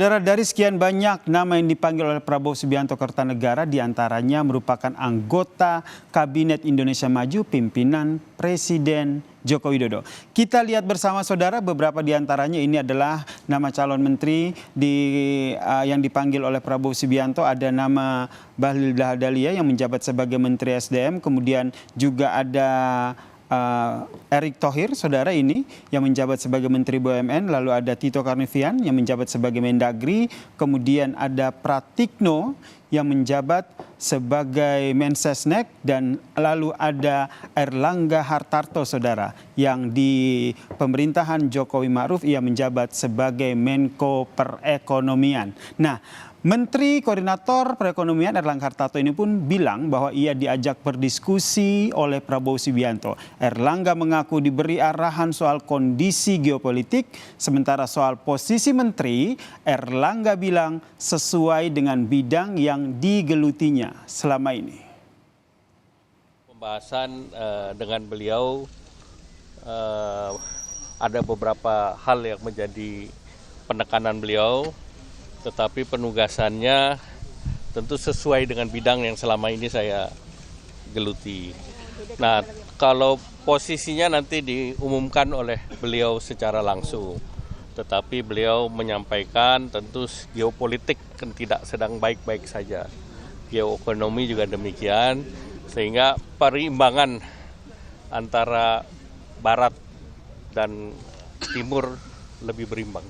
Saudara, dari sekian banyak nama yang dipanggil oleh Prabowo Subianto Kertanegara, diantaranya merupakan anggota Kabinet Indonesia Maju pimpinan Presiden Joko Widodo. Kita lihat bersama saudara, beberapa diantaranya ini adalah nama calon menteri yang dipanggil oleh Prabowo Subianto. Ada nama Bahlil Lahadalia yang menjabat sebagai Menteri SDM, kemudian juga ada Erick Thohir, saudara, ini yang menjabat sebagai Menteri BUMN, lalu ada Tito Karnavian yang menjabat sebagai Mendagri, kemudian ada Pratikno yang menjabat sebagai Mensesnek, dan lalu ada Erlangga Hartarto, saudara, yang di pemerintahan Jokowi Ma'ruf ia menjabat sebagai Menko Perekonomian. Nah, Menteri Koordinator Perekonomian Erlangga Hartarto ini pun bilang bahwa ia diajak berdiskusi oleh Prabowo Subianto. Erlangga mengaku diberi arahan soal kondisi geopolitik, sementara soal posisi menteri, Erlangga bilang sesuai dengan bidang yang digelutinya selama ini. Pembahasan dengan beliau ada beberapa hal yang menjadi penekanan beliau, tetapi penugasannya tentu sesuai dengan bidang yang selama ini saya geluti. Nah, kalau posisinya nanti diumumkan oleh beliau secara langsung, tetapi beliau menyampaikan tentu geopolitik kan tidak sedang baik-baik saja. Geoekonomi juga demikian, sehingga perimbangan antara barat dan timur lebih berimbang.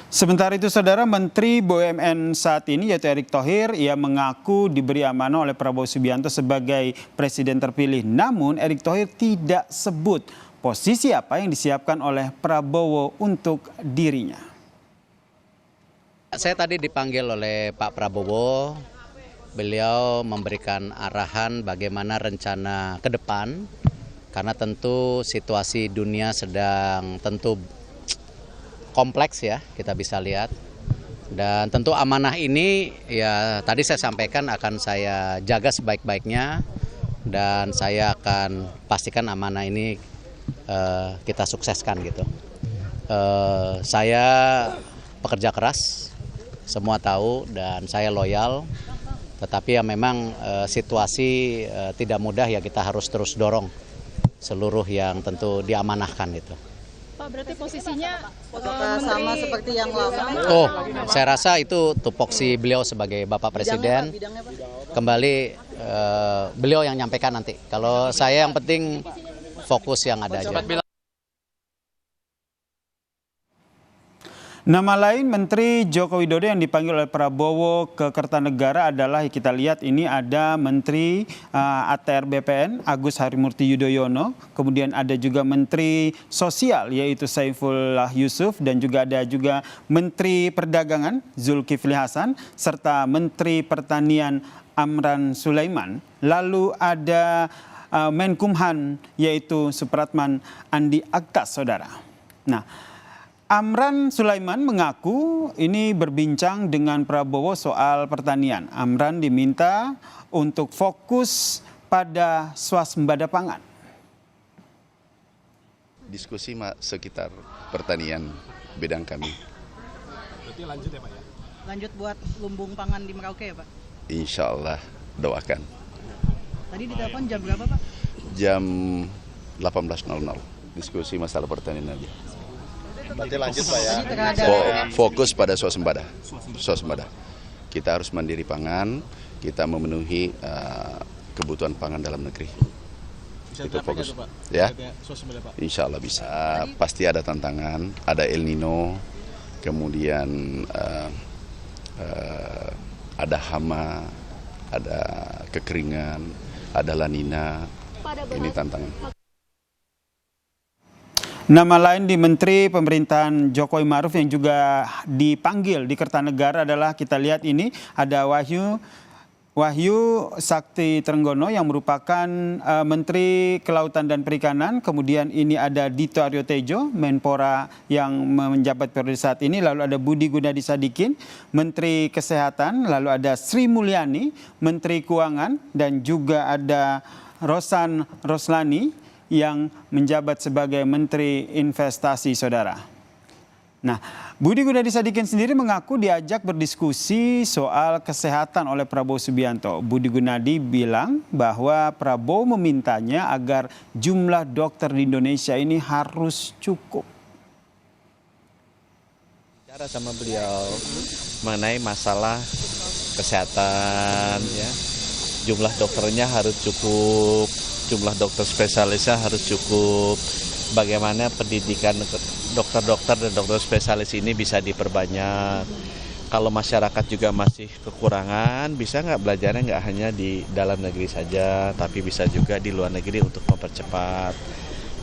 Sementara itu, saudara, Menteri BUMN saat ini yaitu Erick Thohir, ia mengaku diberi amanah oleh Prabowo Subianto sebagai presiden terpilih. Namun Erick Thohir tidak sebut posisi apa yang disiapkan oleh Prabowo untuk dirinya. Saya tadi dipanggil oleh Pak Prabowo, beliau memberikan arahan bagaimana rencana ke depan, karena tentu situasi dunia sedang tentu kompleks ya, kita bisa lihat. Dan tentu amanah ini ya tadi saya sampaikan akan saya jaga sebaik-baiknya, dan saya akan pastikan amanah ini kita sukseskan gitu. Saya pekerja keras, semua tahu, dan saya loyal. Tetapi ya memang situasi tidak mudah ya, kita harus terus dorong seluruh yang tentu diamanahkan itu. Pak, berarti posisinya sama seperti yang lama? Oh, saya rasa itu tupoksi beliau sebagai Bapak Presiden. Kembali beliau yang nyampaikan nanti. Kalau saya yang penting fokus yang ada aja. Nama lain Menteri Joko Widodo yang dipanggil oleh Prabowo ke Kertanegara adalah, kita lihat ini ada Menteri ATR BPN Agus Harimurti Yudhoyono, kemudian ada juga Menteri Sosial yaitu Saifullah Yusuf, dan juga ada juga Menteri Perdagangan Zulkifli Hasan, serta Menteri Pertanian Amran Sulaiman. Lalu ada Menkumham yaitu Supratman Andi Aktas, saudara. Nah, Amran Sulaiman mengaku ini berbincang dengan Prabowo soal pertanian. Amran diminta untuk fokus pada swasembada pangan. Diskusi sekitar pertanian bidang kami. Berarti lanjut ya Pak ya? Lanjut buat lumbung pangan di Merauke ya Pak? Insya Allah, doakan. Tadi ditelepon jam berapa Pak? Jam 18.00, diskusi masalah pertanian aja. Berarti lanjut Pak ya? Fokus pada swasembada. Kita harus mandiri pangan, kita memenuhi kebutuhan pangan dalam negeri. Bisa itu fokus Pak? Ya, Pak? insya Allah bisa. Pasti ada tantangan, ada El Nino, kemudian ada hama, ada kekeringan, ada La Nina. Ini tantangan. Nama lain di Menteri Pemerintahan Jokowi Ma'ruf yang juga dipanggil di Kertanegara adalah, kita lihat ini ada Wahyu Sakti Trenggono yang merupakan Menteri Kelautan dan Perikanan. Kemudian ini ada Dito Aryo Tejo, Menpora yang menjabat periode saat ini. Lalu ada Budi Gunadi Sadikin, Menteri Kesehatan. Lalu ada Sri Mulyani, Menteri Keuangan. Dan juga ada Rosan Roslani yang menjabat sebagai Menteri Investasi, saudara. Nah, Budi Gunadi Sadikin sendiri mengaku diajak berdiskusi soal kesehatan oleh Prabowo Subianto. Budi Gunadi bilang bahwa Prabowo memintanya agar jumlah dokter di Indonesia ini harus cukup. Bicara sama beliau mengenai masalah kesehatan, ya. Jumlah dokternya harus cukup, jumlah dokter spesialisnya harus cukup. Bagaimana pendidikan dokter-dokter dan dokter spesialis ini bisa diperbanyak. Kalau masyarakat juga masih kekurangan, bisa nggak belajarnya nggak hanya di dalam negeri saja, tapi bisa juga di luar negeri untuk mempercepat.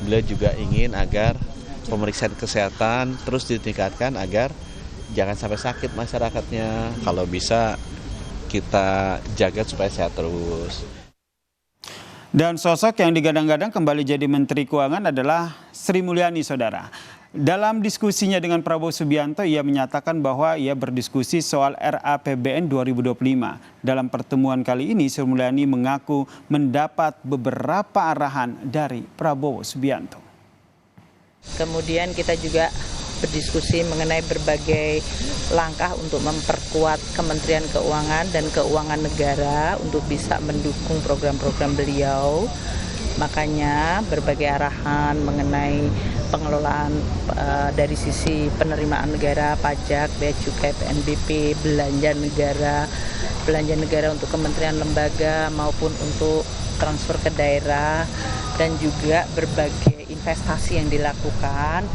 Beliau juga ingin agar pemeriksaan kesehatan terus ditingkatkan agar jangan sampai sakit masyarakatnya. Kalau bisa kita jaga supaya sehat terus. Dan sosok yang digadang-gadang kembali jadi Menteri Keuangan adalah Sri Mulyani, saudara. Dalam diskusinya dengan Prabowo Subianto, ia menyatakan bahwa ia berdiskusi soal RAPBN 2025. Dalam pertemuan kali ini, Sri Mulyani mengaku mendapat beberapa arahan dari Prabowo Subianto. Kemudian kita juga berdiskusi mengenai berbagai langkah untuk memperkuat Kementerian Keuangan dan Keuangan Negara untuk bisa mendukung program-program beliau. Makanya berbagai arahan mengenai pengelolaan dari sisi penerimaan negara, pajak, bea cukai, PNBP, belanja negara untuk kementerian lembaga maupun untuk transfer ke daerah, dan juga berbagai investasi yang dilakukan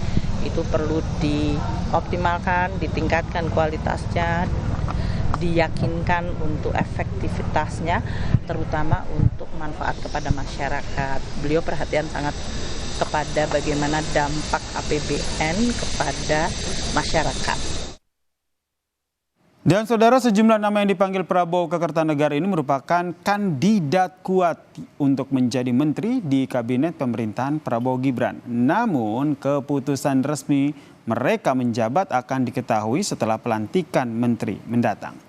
itu perlu dioptimalkan, ditingkatkan kualitasnya, diyakinkan untuk efektivitasnya, terutama untuk manfaat kepada masyarakat. Beliau perhatian sangat kepada bagaimana dampak APBN kepada masyarakat. Dan saudara, sejumlah nama yang dipanggil Prabowo ke Kertanegara ini merupakan kandidat kuat untuk menjadi menteri di kabinet pemerintahan Prabowo Gibran. Namun keputusan resmi mereka menjabat akan diketahui setelah pelantikan menteri mendatang.